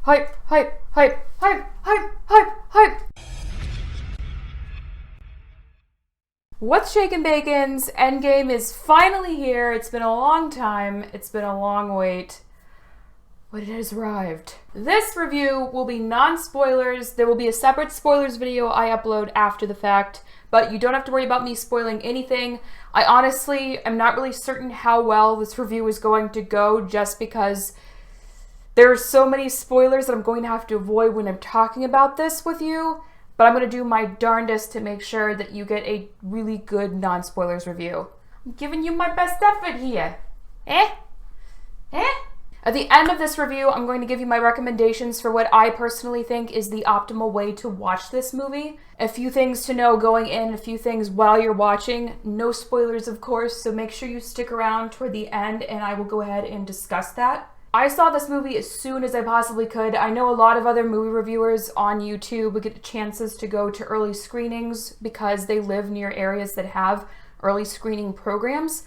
hype, hype, hype, hype, hype, hype, hype. What's shakin' bacons? Endgame is finally here. It's been a long time. It's been a long wait. But it has arrived. This review will be non-spoilers. There will be a separate spoilers video I upload after the fact, but you don't have to worry about me spoiling anything. I honestly am not really certain how well this review is going to go just because there are so many spoilers that I'm going to have to avoid when I'm talking about this with you, but I'm going to do my darndest to make sure that you get a really good non-spoilers review. I'm giving you my best effort here. Eh? At the end of this review, I'm going to give you my recommendations for what I personally think is the optimal way to watch this movie. A few things to know going in, a few things while you're watching. No spoilers, of course, so make sure you stick around toward the end and I will go ahead and discuss that. I saw this movie as soon as I possibly could. I know a lot of other movie reviewers on YouTube get chances to go to early screenings because they live near areas that have early screening programs.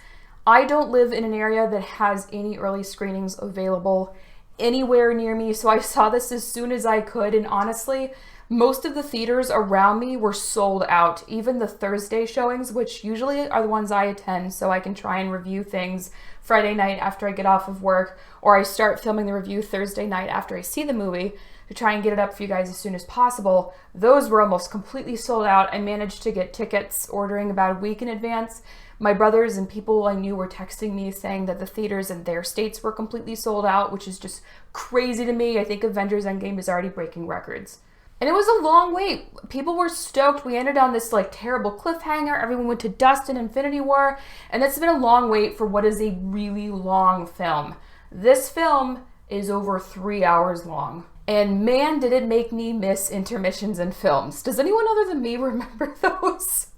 I don't live in an area that has any early screenings available anywhere near me, so I saw this as soon as I could, and honestly, most of the theaters around me were sold out. Even the Thursday showings, which usually are the ones I attend so I can try and review things Friday night after I get off of work, or I start filming the review Thursday night after I see the movie to try and get it up for you guys as soon as possible. Those were almost completely sold out. I managed to get tickets ordering about a week in advance. My brothers and people I knew were texting me saying that the theaters in their states were completely sold out, which is just crazy to me. I think Avengers EndGame is already breaking records. And it was a long wait. People were stoked. We ended on this terrible cliffhanger. Everyone went to dust in Infinity War. And it's been a long wait for what is a really long film. This film is over 3 hours long. And man, did it make me miss intermissions in films. Does anyone other than me remember those?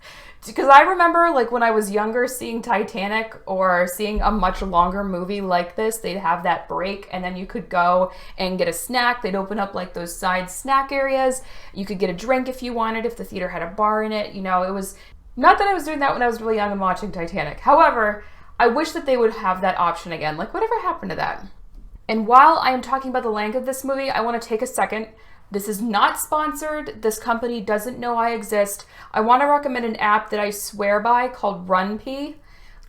Because I remember when I was younger seeing Titanic or seeing a much longer movie like this, they'd have that break and then you could go and get a snack. They'd open up those side snack areas. You could get a drink if you wanted, if the theater had a bar in it. You know, it was not that I was doing that when I was really young and watching Titanic. However, I wish that they would have that option again. Whatever happened to that? And while I am talking about the length of this movie, I want to take a second. This is not sponsored. This company doesn't know I exist. I want to recommend an app that I swear by called RunPee.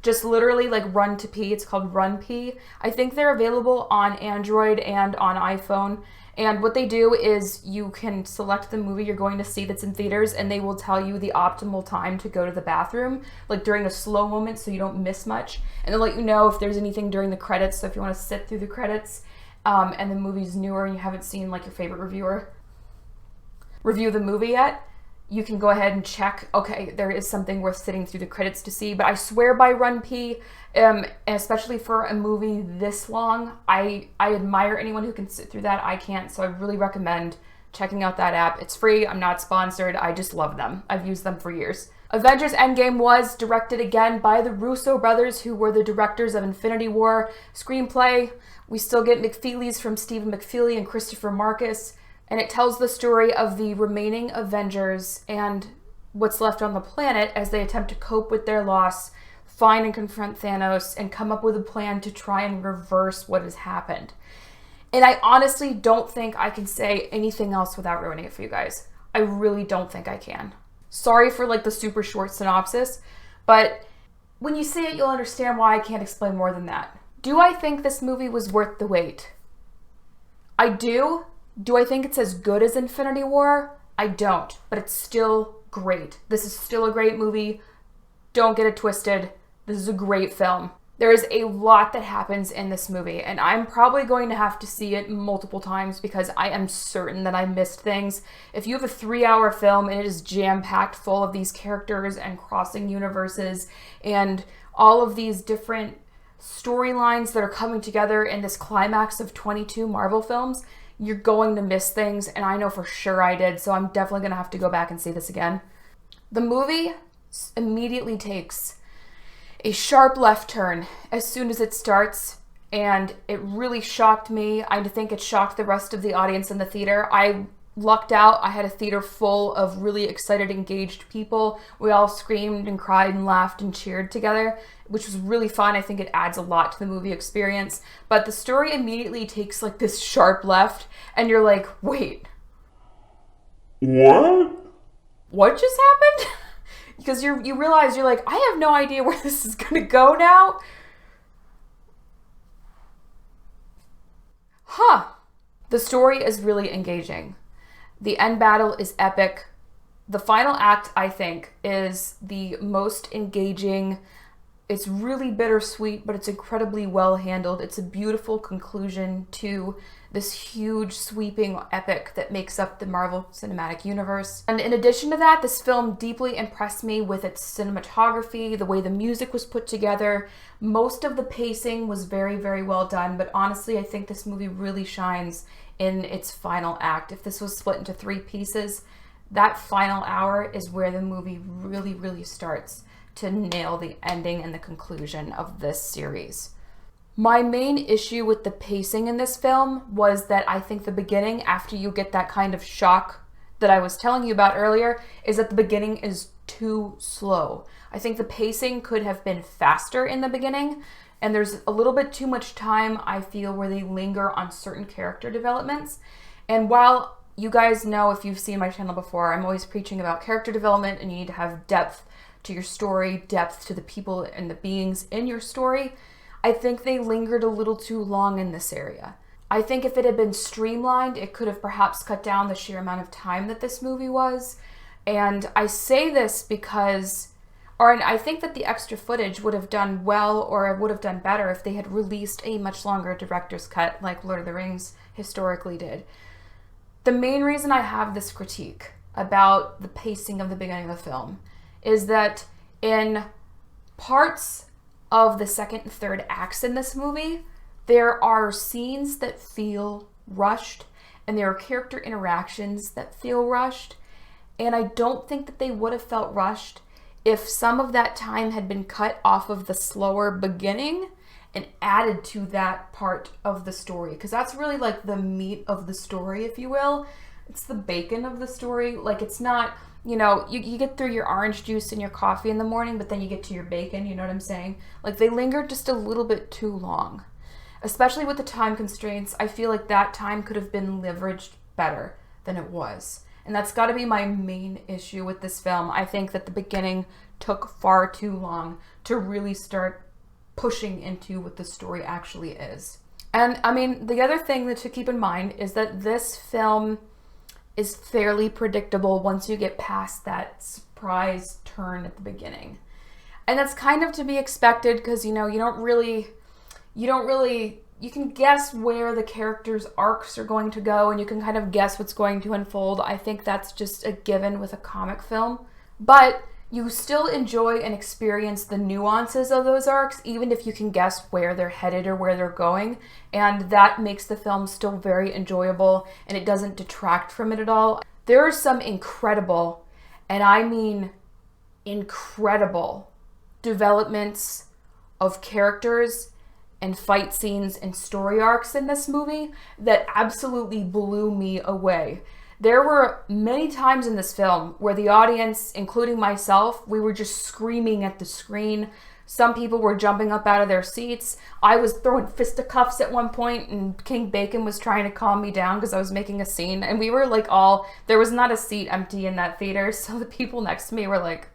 Just literally Run to Pee. It's called RunPee. I think they're available on Android and on iPhone. And what they do is you can select the movie you're going to see that's in theaters and they will tell you the optimal time to go to the bathroom, during a slow moment so you don't miss much. And they'll let you know if there's anything during the credits. So if you want to sit through the credits, and the movie's newer and you haven't seen your favorite reviewer review the movie yet, you can go ahead and check, okay, there is something worth sitting through the credits to see. But I swear by RunPee, and especially for a movie this long, I admire anyone who can sit through that. I can't, so I really recommend checking out that app. It's free, I'm not sponsored, I just love them. I've used them for years. Avengers EndGame was directed again by the Russo brothers, who were the directors of Infinity War. Screenplay, we still get McFeely's from Stephen McFeely and Christopher Marcus, and it tells the story of the remaining Avengers and what's left on the planet as they attempt to cope with their loss, find and confront Thanos, and come up with a plan to try and reverse what has happened. And I honestly don't think I can say anything else without ruining it for you guys. I really don't think I can. Sorry for the super short synopsis, but when you see it, you'll understand why I can't explain more than that. Do I think this movie was worth the wait? I do. Do I think it's as good as Infinity War? I don't, but it's still great. This is still a great movie. Don't get it twisted. This is a great film. There is a lot that happens in this movie, and I'm probably going to have to see it multiple times because I am certain that I missed things. If you have a 3-hour film and it is jam-packed full of these characters and crossing universes and all of these different storylines that are coming together in this climax of 22 Marvel films, you're going to miss things, and I know for sure I did, so I'm definitely going to have to go back and see this again. The movie immediately takes a sharp left turn as soon as it starts, and it really shocked me. I think it shocked the rest of the audience in the theater. I lucked out. I had a theater full of really excited, engaged people. We all screamed and cried and laughed and cheered together. which was really fun. I think it adds a lot to the movie experience. But the story immediately takes like this sharp left, and you're like, wait, what just happened? Because you realize, you're like, I have no idea where this is gonna go now. The story is really engaging. The end battle is epic. The final act, I think, is the most engaging. It's really bittersweet, but it's incredibly well handled. It's a beautiful conclusion to this huge, sweeping epic that makes up the Marvel Cinematic Universe. And in addition to that, this film deeply impressed me with its cinematography, the way the music was put together. Most of the pacing was very, very well done, but honestly, I think this movie really shines in its final act. If this was split into 3 pieces, that final hour is where the movie really, really starts to nail the ending and the conclusion of this series. My main issue with the pacing in this film was that I think the beginning, after you get that kind of shock that I was telling you about earlier, is that the beginning is too slow. I think the pacing could have been faster in the beginning, and there's a little bit too much time, I feel, where they linger on certain character developments. And while you guys know, if you've seen my channel before, I'm always preaching about character development, and you need to have depth to your story, depth to the people and the beings in your story. I think they lingered a little too long in this area. I think if it had been streamlined, it could have perhaps cut down the sheer amount of time that this movie was. And I say this because, I think that the extra footage would have done well, or would have done better if they had released a much longer director's cut like Lord of the Rings historically did. The main reason I have this critique about the pacing of the beginning of the film is that in parts of the second and third acts in this movie, there are scenes that feel rushed, and there are character interactions that feel rushed, and I don't think that they would have felt rushed if some of that time had been cut off of the slower beginning and added to that part of the story, because that's really like the meat of the story, if you will. It's the bacon of the story. Like, it's not, you get through your orange juice and your coffee in the morning, but then you get to your bacon, you know what I'm saying? Like, they lingered just a little bit too long. Especially with the time constraints, I feel like that time could have been leveraged better than it was. And that's got to be my main issue with this film. I think that the beginning took far too long to really start pushing into what the story actually is. And I mean, the other thing that to keep in mind is that this film is fairly predictable once you get past that surprise turn at the beginning. And that's kind of to be expected, because you can guess where the characters' arcs are going to go, and you can kind of guess what's going to unfold. I think that's just a given with a comic film. But you still enjoy and experience the nuances of those arcs, even if you can guess where they're headed or where they're going. And that makes the film still very enjoyable, and it doesn't detract from it at all. There are some incredible, and I mean incredible, developments of characters and fight scenes and story arcs in this movie that absolutely blew me away. There were many times in this film where the audience, including myself, we were just screaming at the screen. Some people were jumping up out of their seats. I was throwing fisticuffs at one point, and King Bacon was trying to calm me down because I was making a scene. And we were like there was not a seat empty in that theater, so the people next to me were like,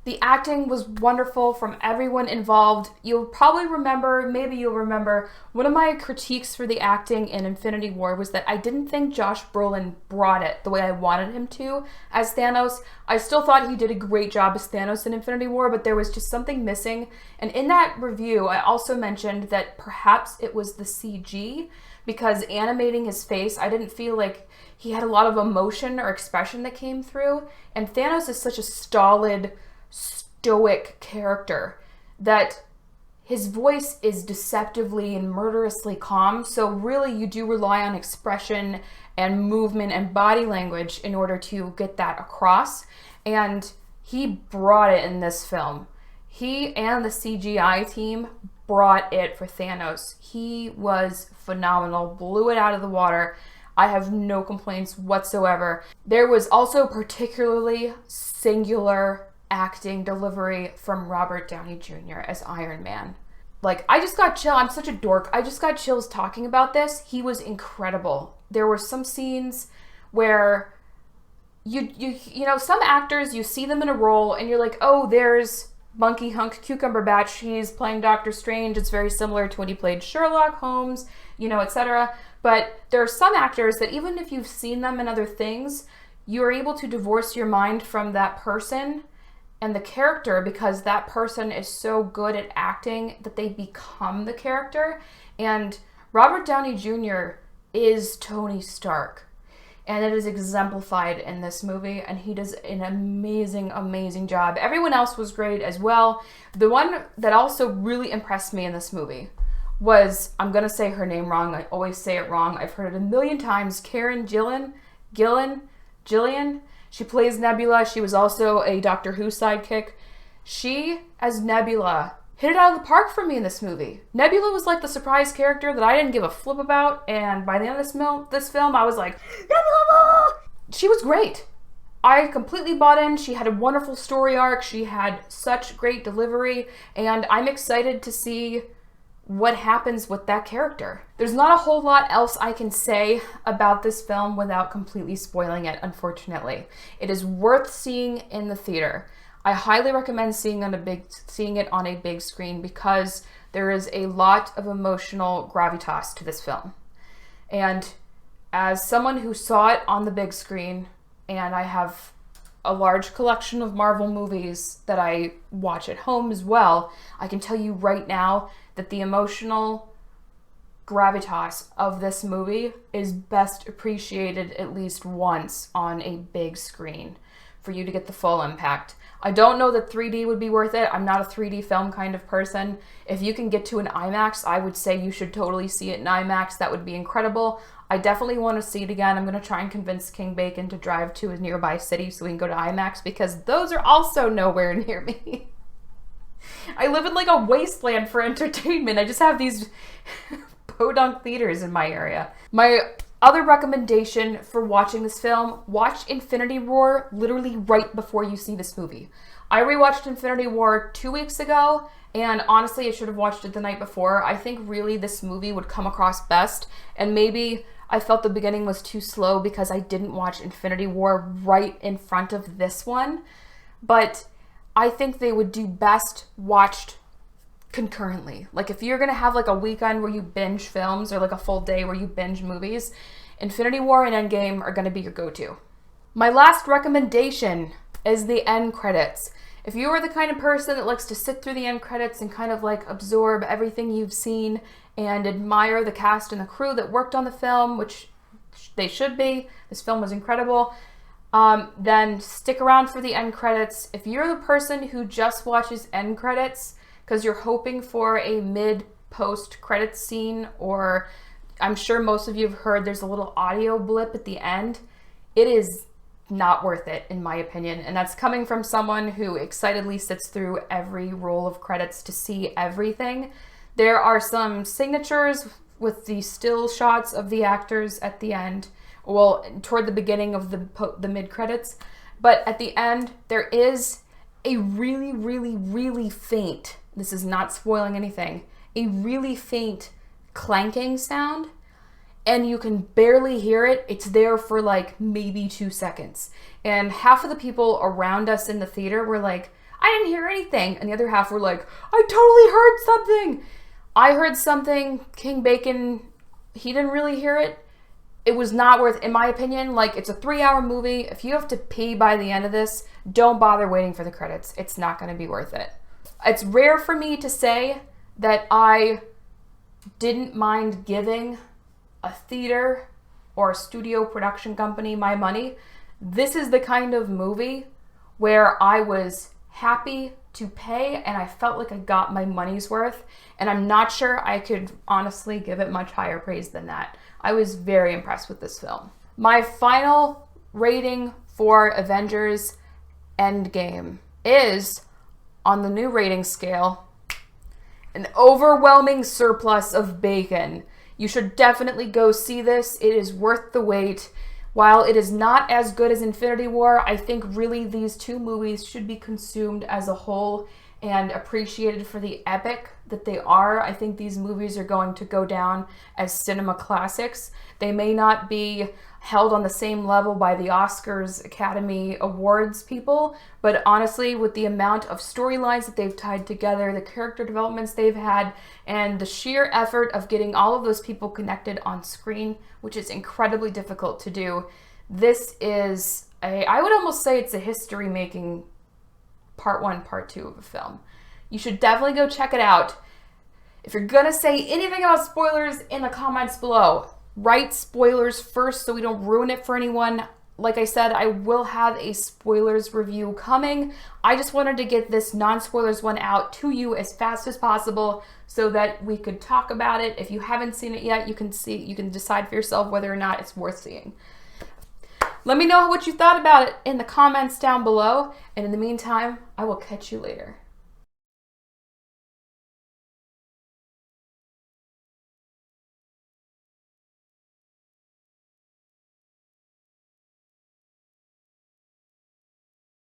the acting was wonderful from everyone involved. You'll probably remember, maybe you'll remember, one of my critiques for the acting in Infinity War was that I didn't think Josh Brolin brought it the way I wanted him to as Thanos. I still thought he did a great job as Thanos in Infinity War, but there was just something missing. And in that review, I also mentioned that perhaps it was the CG, because animating his face, I didn't feel like he had a lot of emotion or expression that came through. And Thanos is such a stolid, stoic character that his voice is deceptively and murderously calm. So really you do rely on expression and movement and body language in order to get that across. And he brought it in this film. He and the CGI team brought it for Thanos. He was phenomenal, blew it out of the water. I have no complaints whatsoever. There was also particularly singular acting delivery from Robert Downey Jr. as Iron Man. Like, I just got chill. I'm such a dork. I just got chills talking about this. He was incredible. There were some scenes where you know, some actors, you see them in a role and you're like, oh, there's Monkey Hunk Cucumberbatch. He's playing Doctor Strange. It's very similar to when he played Sherlock Holmes, you know, etc. But there are some actors that even if you've seen them in other things, you are able to divorce your mind from that person and the character because that person is so good at acting that they become the character. And Robert Downey Jr. is Tony Stark. And it is exemplified in this movie, and he does an amazing, amazing job. Everyone else was great as well. The one that also really impressed me in this movie was, I'm going to say her name wrong. I always say it wrong. I've heard it a million times. Karen Gillan. She plays Nebula. She was also a Doctor Who sidekick. She, as Nebula, hit it out of the park for me in this movie. Nebula was like the surprise character that I didn't give a flip about, and by the end of this film, I was like, Nebula! She was great. I completely bought in. She had a wonderful story arc. She had such great delivery, and I'm excited to see what happens with that character. There's not a whole lot else I can say about this film without completely spoiling it, unfortunately. It is worth seeing in the theater. I highly recommend seeing it on a big screen because there is a lot of emotional gravitas to this film. And as someone who saw it on the big screen, and I have a large collection of Marvel movies that I watch at home as well, I can tell you right now that the emotional gravitas of this movie is best appreciated at least once on a big screen for you to get the full impact. I don't know that 3D would be worth it. I'm not a 3D film kind of person. If you can get to an IMAX, I would say you should totally see it in IMAX. That would be incredible. I definitely want to see it again. I'm going to try and convince King Bacon to drive to a nearby city so we can go to IMAX because those are also nowhere near me. I live in like a wasteland for entertainment. I just have these podunk theaters in my area. My other recommendation for watching this film, watch Infinity War literally right before you see this movie. I rewatched Infinity War 2 weeks ago, and honestly, I should have watched it the night before. I think really this movie would come across best, and maybe I felt the beginning was too slow because I didn't watch Infinity War right in front of this one, but I think they would do best watched concurrently. Like if you're gonna have like a weekend where you binge films or like a full day where you binge movies, Infinity War and EndGame are gonna be your go-to. My last recommendation is the end credits. If you are the kind of person that likes to sit through the end credits and kind of like absorb everything you've seen and admire the cast and the crew that worked on the film, which they should be, this film was incredible, then stick around for the end credits. If you're the person who just watches end credits because you're hoping for a mid-post credits scene, or I'm sure most of you have heard there's a little audio blip at the end, it is not worth it in my opinion. And that's coming from someone who excitedly sits through every roll of credits to see everything. There are some signatures with the still shots of the actors at the end, well, toward the beginning of the mid-credits, but at the end there is a really, really, really faint, this is not spoiling anything, a really faint clanking sound, and you can barely hear it. It's there for like maybe 2 seconds. And half of the people around us in the theater were like, I didn't hear anything. And the other half were like, I totally heard something. I heard something. King Bacon, he didn't really hear it. It was not worth, in my opinion, like it's a 3-hour movie. If you have to pee by the end of this, don't bother waiting for the credits. It's not going to be worth it. It's rare for me to say that I didn't mind giving a theater or a studio production company my money. This is the kind of movie where I was happy to pay and I felt like I got my money's worth, and I'm not sure I could honestly give it much higher praise than that. I was very impressed with this film. My final rating for Avengers EndGame is, on the new rating scale, an overwhelming surplus of bacon. You should definitely go see this. It is worth the wait. While it is not as good as Infinity War, I think really these two movies should be consumed as a whole and appreciated for the epic that they are. I think these movies are going to go down as cinema classics. They may not be held on the same level by the Oscars, Academy Awards people, but honestly, with the amount of storylines that they've tied together, the character developments they've had, and the sheer effort of getting all of those people connected on screen, which is incredibly difficult to do, this is I would almost say it's a history-making part 1, part 2 of a film. You should definitely go check it out. If you're gonna say anything about spoilers in the comments below, write spoilers first so we don't ruin it for anyone. Like I said, I will have a spoilers review coming. I just wanted to get this non-spoilers one out to you as fast as possible so that we could talk about it. If you haven't seen it yet, you can decide for yourself whether or not it's worth seeing. Let me know what you thought about it in the comments down below. And in the meantime, I will catch you later.